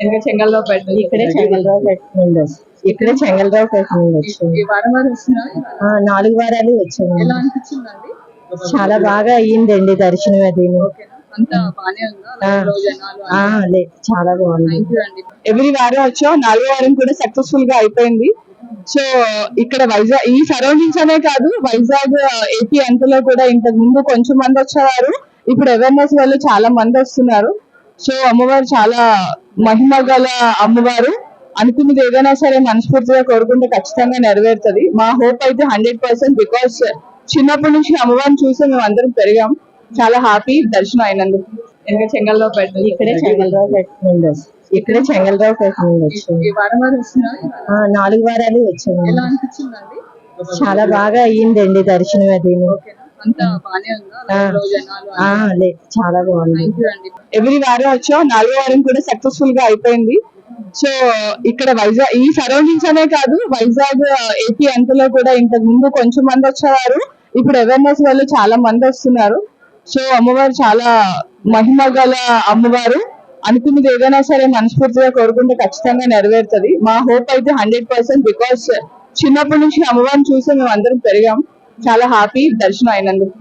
ఇంకా చెంగల్రావుపేట ఇక్కడే చెంగల్రావుపేట నుండి ఇక్కడే చెంగల్రావుపేట నుండి వచ్చింది. ఈ వారం వారం వస్తున్నారా? 4 వారాలు వచ్చింది. ఎలా అనిపించిందండి? చాలా బాగా అయ్యిందండి దర్శనం అది. ఓకేనా? అంతా బానే ఉందా? లైన్లో జనాలు చాలా బాగుంది. థ్యాంక్ యూ అండి. ఎవ్రీ వారం వచ్చాం, 4వ వారం కూడా సక్సెస్ఫుల్ గా అయిపోయింది. సో ఇక్కడ వైజాగ్ ఈ సరౌండింగ్స్ అనే కాదు, వైజాగ్ ఏపీ అంతలో కూడా ఇంతకు ముందు కొంచెం మంది వచ్చేవారు, ఇప్పుడు అవేర్నెస్ వల్ల చాలా మంది వస్తున్నారు. సో అమ్మవారు చాలా మహిమ గల అమ్మవారు. అనుకున్నది ఏదైనా సరే మనస్ఫూర్తిగా కోరుకుంటే ఖచ్చితంగా నెరవేరుతుంది. మా హోప్ అయితే 100%. బికాస్ చిన్నప్పటి నుంచి అమ్మవారిని చూసి మేము అందరం పెరిగాం. చాలా హ్యాపీ దర్శనం అయినందుకు. ఇంకా చెంగల్రావుపేట ఇక్కడే చెంగల్రావుపేట నుండి ఇక్కడే చెంగల్రావుపేట నుండి వచ్చింది. ఈ వారం వారం వస్తున్నారా? 4 వారాలు వచ్చింది. ఎలా అనిపించిందండి? చాలా బాగా అయ్యిందండి దర్శనం అది. ఓకేనా? అంతా బానే ఉందా? లైన్లో జనాలు చాలా బాగుంది. థ్యాంక్ యూ అండి. ఎవ్రీ వారం వచ్చాం, 4వ వారం కూడా సక్సెస్ఫుల్ గా అయిపోయింది. సో ఇక్కడ వైజాగ్ ఈ సరౌండింగ్స్ అనే కాదు, వైజాగ్ ఏపీ అంతలో కూడా ఇంతకు ముందు కొంచెం మంది వచ్చేవారు, ఇప్పుడు అవేర్నెస్ వల్ల చాలా మంది వస్తున్నారు. సో అమ్మవారు చాలా మహిమ గల అమ్మవారు. అనుకున్నది ఏదైనా సరే మనస్ఫూర్తిగా కోరుకుంటే ఖచ్చితంగా నెరవేరుతుంది. మా హోప్ అయితే 100%. బికాస్ చిన్నప్పటి నుంచి అమ్మవారిని చూసి మేము అందరం పెరిగాం. చాలా హ్యాపీ దర్శనం అయినందుకు.